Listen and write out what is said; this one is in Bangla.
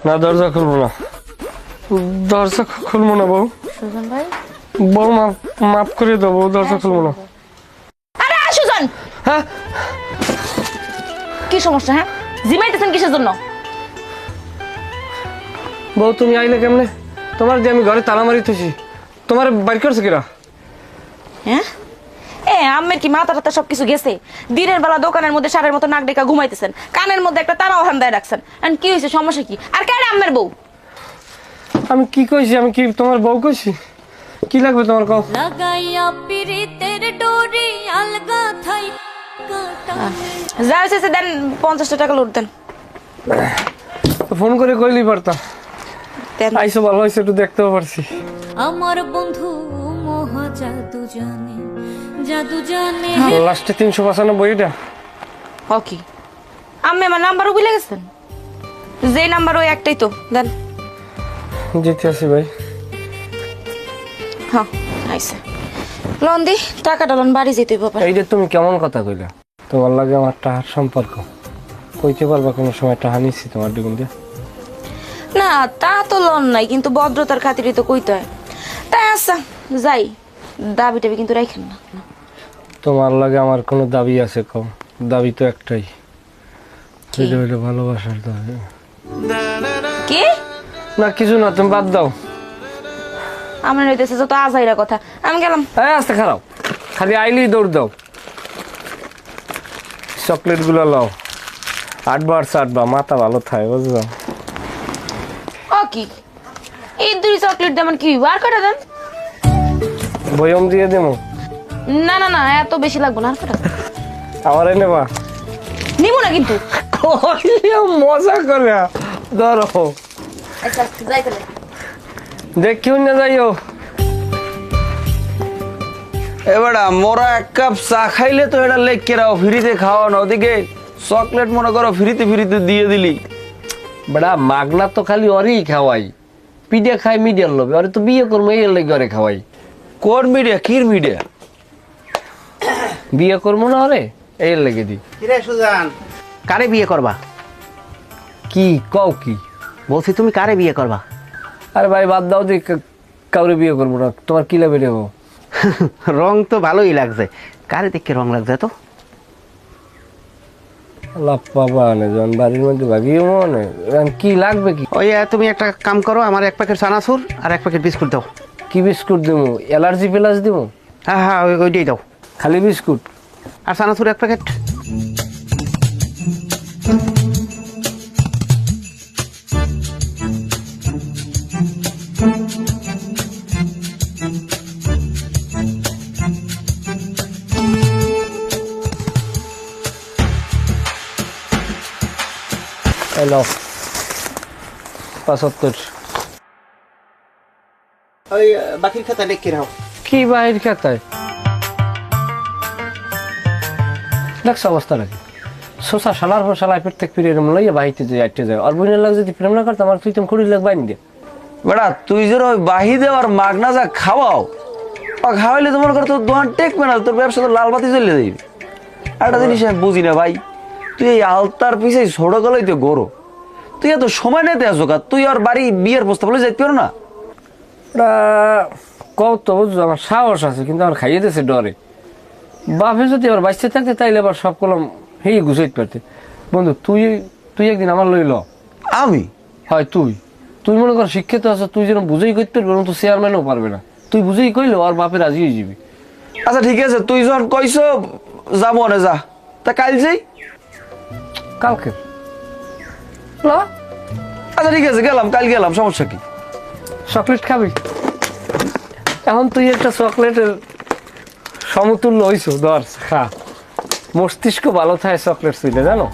না দরজা খুলবো না, দরজা খুলবো না বউ। সুজন ভাই, বউ মাফ করে দেবো, দরজা খুলবো না। আরে সুজন, হ্যাঁ কি সমস্যা? হ্যাঁ, জিমাইতেছেন কিসের জন্য? বউ তুমি আইলে কেমনে? তোমার দিয়ে আমি ঘরে তালা মারি থুছি, তোমার বাড়ি করছে কিরা? হ্যাঁ, আম্মের কি মাথা টাথা সবকিছু গেছে? দিনের বেলা দোকানের মধ্যে সারের মতো নাক ডেকা ঘুমাইতেছেন, কানের মধ্যে একটা তারাও হান্দায় রাখছেন। আর কি হয়েছে, সমস্যা কি? আর কেন আম্মের বউ? আমি কি কইছি? আমি কি তোমার বউ কইছি? কি লাগবে তোমার কও? লাগাইয়া পিরিতের ডোরি আলগা থাই যা হয়েছে দেন, 50 টাকা লোড দেন। ফোন করে কইলি পারতা। দেন। আইসো, ভালো হয়েছে, একটু দেখতেও পারছি। আমার বন্ধু মহা জাদু জানে, জাদু জানে। লাস্টে 395টা। কি আম্মে আমার নাম্বারও ভুলে গেছেন? যে নাম্বার ওই একটাই তো, দেন। যেতে আসি ভাই। হ্যাঁ আইসে লোন দি, টাকাটা লোন বাড়ি যেতে ব্যাপার। এইটা তুমি কেমন কথা কইলা? তোমার লাগে আমার টাহার সম্পর্ক কইতে পারবা কোনো সময় টাহা নিচ্ছি তোমার দিগুন দিয়ে? না তা তো লোন নাই, কিন্তু ভদ্রতার খাতিরে তো কইতে হয়। তাই আচ্ছা যাই, দাবি টাবি কিন্তু রাখেন না। তোমার লাগে আমার কোনো দাবি আছে কম? দাবি তো একটাই, সেটা হইলো ভালোবাসার দাবি। কি? না কিছু না, তুমি বাদ দাও। আমার হইতেছে যত আজাইরা কথা, আমি গেলাম। আস্তে খারাপ, খালি আইলেই দৌড় দাও। চকলেট গুলো লাও, 8বার 7বার, মাথা ভালো থাকে বুঝলো। কি এই দুই চকলেট দেন কি বার করে দেন? বয়ম দিয়ে দেবো? না না না, এত বেশি লাগবে না, আর কটা আমার নেবা? নিব না কিন্তু। মজা করে ধরো, আচ্ছা যাই তাহলে। দেখিও না যাইও। এবারে মোরা 1 কাপ চা খাইলে তো এটা লেখকে রাও, ফ্রিতে খাওয়া না, ওদিকে চকলেট মনে করো ফ্রিতে দিয়ে দিলি। বড়া মাগনা তো খালি ওরই খাওয়াই, পিঠে খাই মিডিয়ার লোভে, ওরে তো বিয়ে করবো এই লেগে ওরে খাওয়াই। কোন মিডিয়া? কির মিডিয়া? বিয়ে করবো না ওরে এই লেগে দি। কিরে সুজান, কারে বিয়ে করবা? কি কও কি? বলছি তুমি কারে বিয়ে করবা? আরে ভাই বাদ দাও দি, কাউরে বিয়ে করবো না। তোমার কি লাগবে রেবো? রং তো ভালোই লাগছে, কারে দেখে রং লাগছে তো? বাবা না জন বাড়ির মধ্যে ভাগিয়ে মনে কি লাগবে কি? ওই তুমি একটা কাম করো, আমার 1 প্যাকেট চানাচুর আর 1 প্যাকেট বিস্কুট দাও। কি বিস্কুট দেবো? অ্যালার্জি প্লাস দেবো? হ্যাঁ হ্যাঁ, ওইটাই দাও। খালি বিস্কুট আর চানাচুর 1 প্যাকেট। হ্যালো 75। ওই বাকির খাতা লিখে রাখো। কি বাহির খাতায় দেখছো অবস্থা নাকি? সোসা শালার পর শালায় প্রত্যেক পিরিয়ড লইয়া বাহিতে যায় আটতে যায়। আর বোনের লাগ যদি প্রেম না করতাম আর তুই তুমি খুঁড়ি লাগ বাইন দিয়ে। বেড়া তুই যে ওই বাহি দেওয়ার মাগনা যা খাওয়াও, খাওয়াইলে তোমার করে তোর দোকান টেকবে না, তোর ব্যবসা তো লাল বাতি চলে যাবে। একটা জিনিস আমি বুঝি না ভাই, তুই এই আলতার পিছিয়ে ছোট গলাই তো গরো, তুই এত সময় নিতে আসো কা? তুই আর বাড়ি বিয়ের প্রস্তাব বলে যাইতে পারো না? ওরা কত বুঝছো, আমার সাহস আছে কিন্তু আমার খাইয়ে দিয়েছে ডরে। বাপে যদি আবার বাঁচতে থাকতে তাইলে আবার সব কলম হেই গুছাইতে পারতে। বন্ধু তুই একদিন আমার লইল। আমি? হয় তুই মনে কর শিক্ষিত আছো, তুই যেন বুঝেই করতে পারবি, তো চেয়ারম্যানও পারবে না। তুই বুঝেই কইলো আর বাপে রাজি হয়ে যাবি। আচ্ছা ঠিক আছে, তুই যখন কইছো যাবো না, যা তা কাল যাই। কালকে আচ্ছা ঠিক আছে, গেলাম, কাল গেলাম, সমস্যা কি? চকলেট খাবি? এখন তুই একটা চকলেটের সমতুল্য হইছো, ধর খা, মস্তিষ্ক ভালো থাকে চকলেট ছুঁইলে, জানো।